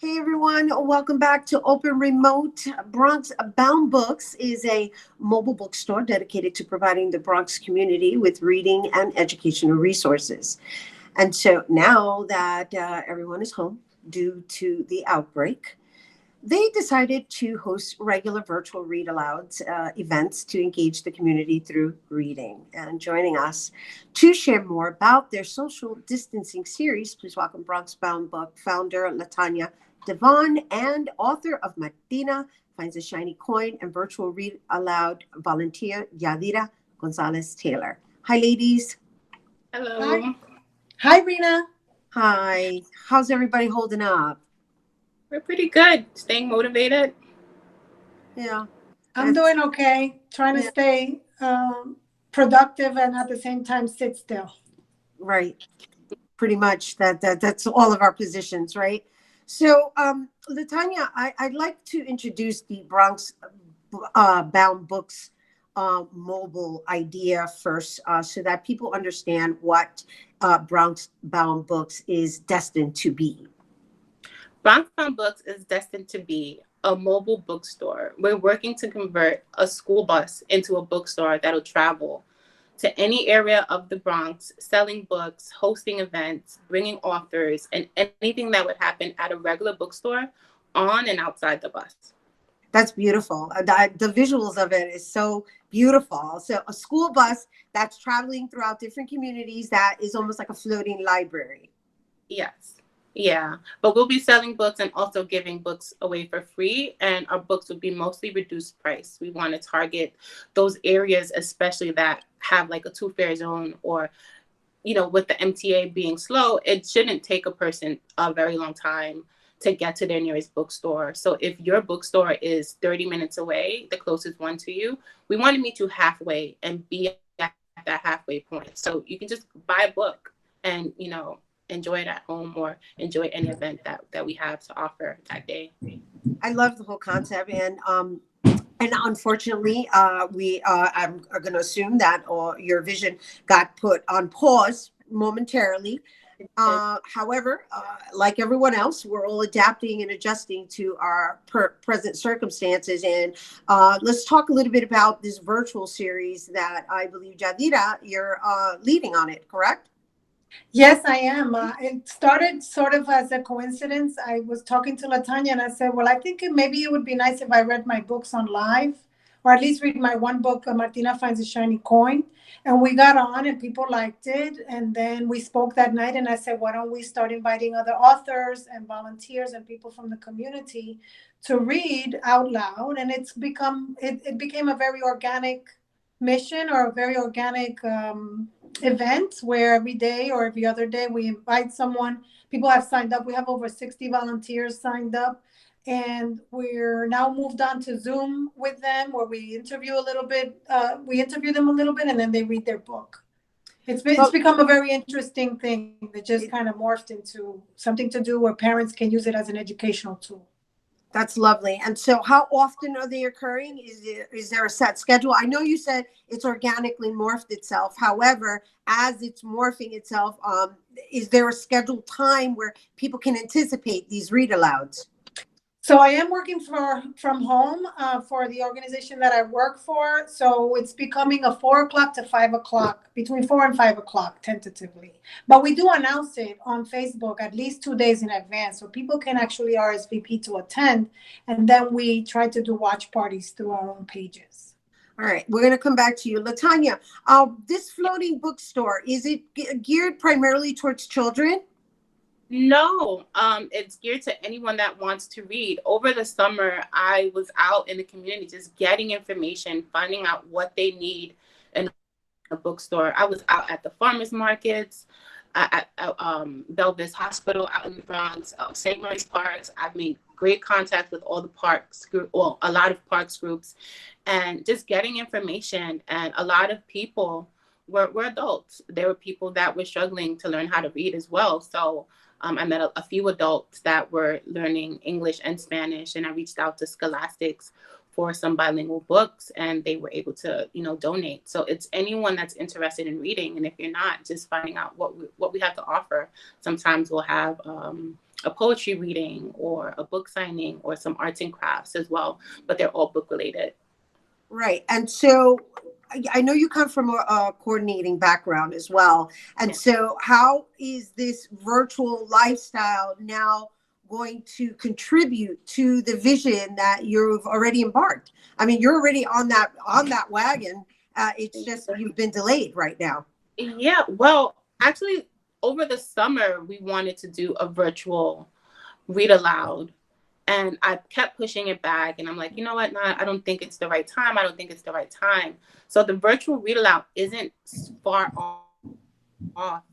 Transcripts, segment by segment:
Hey everyone, welcome back to Open Remote. Bronx Bound Books is a mobile bookstore dedicated to providing the Bronx community with reading and educational resources. And so now that everyone is home due to the outbreak, they decided to host regular virtual read alouds events to engage the community through reading. And joining us to share more about their social distancing series, please welcome Bronx Bound Book founder Latanya Devaughn and author of Martina Finds a Shiny Coin and virtual read aloud volunteer Yadira Gonzalez-Taylor. Hi, ladies. Hello. Hi. Hi, Rhina. Hi. How's everybody holding up? We're pretty good. Staying motivated. Yeah. I'm doing okay. Trying to stay productive and at the same time sit still. Right. Pretty much that's all of our positions, right? So, Latanya, I'd like to introduce the Bronx Bound Books mobile idea first, so that people understand what Bronx Bound Books is destined to be. Bronx Bound Books is destined to be a mobile bookstore. We're working to convert a school bus into a bookstore that'll travel to any area of the Bronx, selling books, hosting events, bringing authors, and anything that would happen at a regular bookstore on and outside the bus. That's beautiful. The visuals of it is so beautiful. So a school bus that's traveling throughout different communities that is almost like a floating library. Yes. Yeah. But we'll be selling books and also giving books away for free. And our books will be mostly reduced price. We want to target those areas, especially that have like a two-fare zone, or, with the MTA being slow, it shouldn't take a person a very long time to get to their nearest bookstore. So if your bookstore is 30 minutes away, the closest one to you, we want to meet you halfway and be at that halfway point. So you can just buy a book and, enjoy it at home or enjoy any event that we have to offer that day. I love the whole concept, and unfortunately, I'm going to assume that your vision got put on pause momentarily. However, like everyone else, we're all adapting and adjusting to our present circumstances. And let's talk a little bit about this virtual series that I believe, Yadira, you're leading on it, correct? Yes, I am. It started sort of as a coincidence. I was talking to Latanya and I said, well, I think maybe it would be nice if I read my books on live, or at least read my one book, Martina Finds a Shiny Coin. And we got on and people liked it. And then we spoke that night and I said, why don't we start inviting other authors and volunteers and people from the community to read out loud? And it became a very organic mission, or a very organic event, where every day or every other day we invite someone. People have signed up. We have over 60 volunteers signed up, and we're now moved on to Zoom with them, where we interview them a little bit, and then they read their book. It's become a very interesting thing that just kind of morphed into something to do where parents can use it as an educational tool. That's lovely. And so how often are they occurring? Is there a set schedule? I know you said it's organically morphed itself. However, as it's morphing itself, is there a scheduled time where people can anticipate these read alouds? So I am working from home for the organization that I work for. So it's becoming a 4 o'clock to 5 o'clock, between 4 and 5 o'clock tentatively. But we do announce it on Facebook at least 2 days in advance, so people can actually RSVP to attend. And then we try to do watch parties through our own pages. All right, we're going to come back to you. Latanya, this floating bookstore, is it geared primarily towards children? No, it's geared to anyone that wants to read. Over the summer, I was out in the community just getting information, finding out what they need in a bookstore. I was out at the farmers markets, at Belvis Hospital out in the Bronx, St. Mary's Parks. I've made great contact with all the parks a lot of parks groups, and just getting information. And a lot of people were adults. There were people that were struggling to learn how to read as well. So I met a few adults that were learning English and Spanish, and I reached out to Scholastics for some bilingual books, and they were able to, donate. So it's anyone that's interested in reading. And if you're not, just finding out what we have to offer. Sometimes we'll have a poetry reading or a book signing or some arts and crafts as well, but they're all book related. Right. And so I know you come from a coordinating background as well. And so how is this virtual lifestyle now going to contribute to the vision that you've already embarked? I mean, you're already on that wagon. It's just you've been delayed right now. Yeah. Well, actually, over the summer, we wanted to do a virtual read aloud. And I kept pushing it back. And I'm like, you know what? Nah, I don't think it's the right time. I don't think it's the right time. So the virtual read aloud isn't far off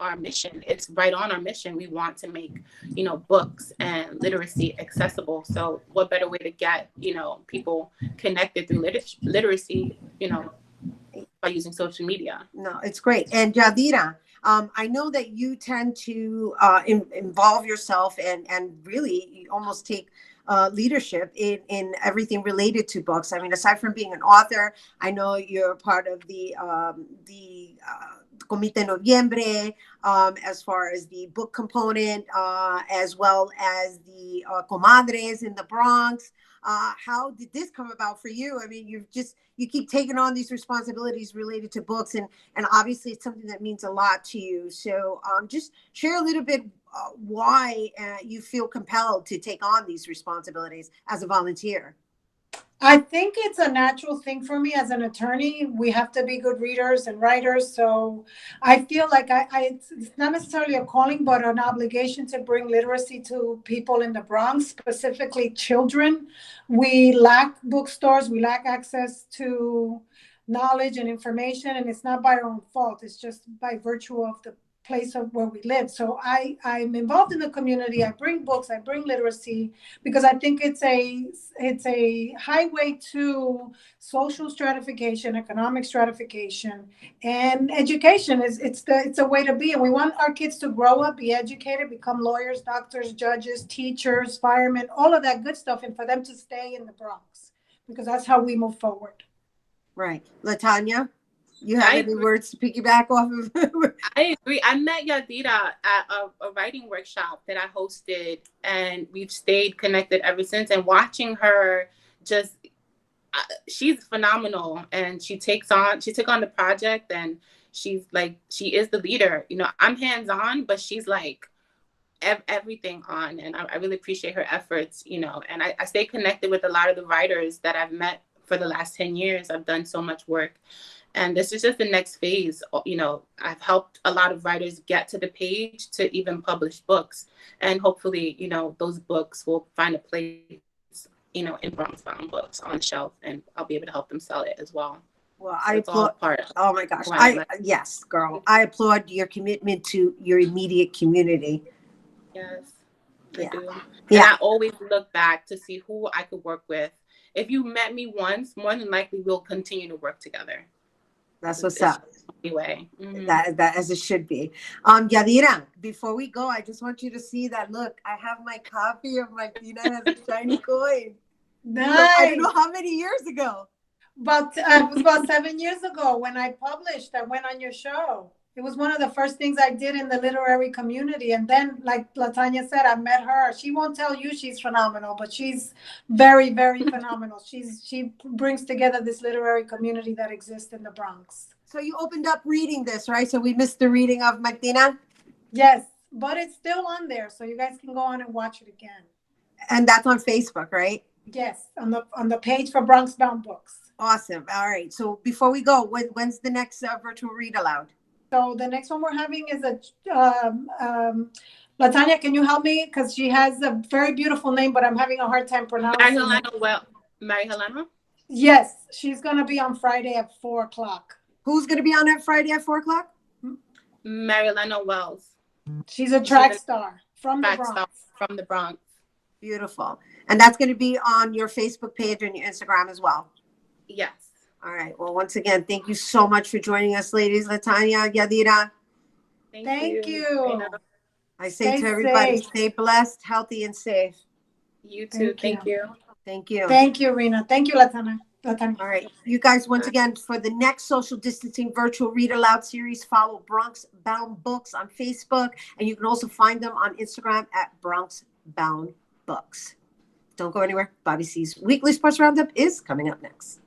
our mission. It's right on our mission. We want to make, books and literacy accessible. So what better way to get, people connected through literacy, by using social media. No, it's great. And Yadira, I know that you tend to involve yourself and really almost take leadership in everything related to books. I mean, aside from being an author, I know you're part of the Comité Noviembre, as far as the book component, as well as the Comadres in the Bronx. How did this come about for you? I mean, you keep taking on these responsibilities related to books, and obviously it's something that means a lot to you. So just share a little bit why you feel compelled to take on these responsibilities as a volunteer. I think it's a natural thing for me as an attorney. We have to be good readers and writers. So I feel like it's not necessarily a calling, but an obligation to bring literacy to people in the Bronx, specifically children. We lack bookstores. We lack access to knowledge and information. And it's not by our own fault. It's just by virtue of the place of where we live. So I'm involved in the community. I bring books, I bring literacy, because I think it's a highway to social stratification, economic stratification, and education. It's a way to be. And we want our kids to grow up, be educated, become lawyers, doctors, judges, teachers, firemen, all of that good stuff, and for them to stay in the Bronx, because that's how we move forward. Right. Latanya? You have any words to piggyback off of? I agree. I met Yadira at a writing workshop that I hosted, and we've stayed connected ever since. And watching her, she's phenomenal, and she took on the project, and she is the leader. I'm hands-on, but she's like everything on, and I really appreciate her efforts, and I stay connected with a lot of the writers that I've met for the last 10 years. I've done so much work. And this is just the next phase. I've helped a lot of writers get to the page to even publish books. And hopefully, those books will find a place, in Bronx Bound Books on the shelf, and I'll be able to help them sell it as well. Well, I applaud. Oh my gosh. Yes, girl. I applaud your commitment to your immediate community. Yes, I do. And I always look back to see who I could work with. If you met me once, more than likely we'll continue to work together. That's what's up. Anyway, mm-hmm. that as it should be. Yadira, before we go, I just want you to see that. Look, I have my copy of my Tina has a shiny coin. Nice. I don't know how many years ago. It was about 7 years ago when I published. I went on your show. It was one of the first things I did in the literary community. And then, like Latanya said, I met her. She won't tell you she's phenomenal, but she's very, very phenomenal. She brings together this literary community that exists in the Bronx. So you opened up reading this, right? So we missed the reading of Martina? Yes, but it's still on there. So you guys can go on and watch it again. And that's on Facebook, right? Yes, on the page for Bronx Bound Books. Awesome. All right. So before we go, when's the next virtual read aloud? So the next one we're having is Latanya, can you help me? Because she has a very beautiful name, but I'm having a hard time pronouncing it. Mary Helena? Yes, she's going to be on Friday at 4:00. Who's going to be on that Friday at 4:00? Mary Helena Wells. She's a track star from the Bronx. Beautiful. And that's going to be on your Facebook page and your Instagram as well? Yes. All right. Well, once again, thank you so much for joining us, ladies. Latanya, Yadira. Thank you. I say to everybody, stay blessed, healthy, and safe. You too. Thank you. Thank you. Thank you, Rhina. Thank you, Latanya. Latanya. All right. You guys, once again, for the next social distancing virtual read aloud series, follow Bronx Bound Books on Facebook. And you can also find them on Instagram at Bronx Bound Books. Don't go anywhere. Bobby C's Weekly Sports Roundup is coming up next.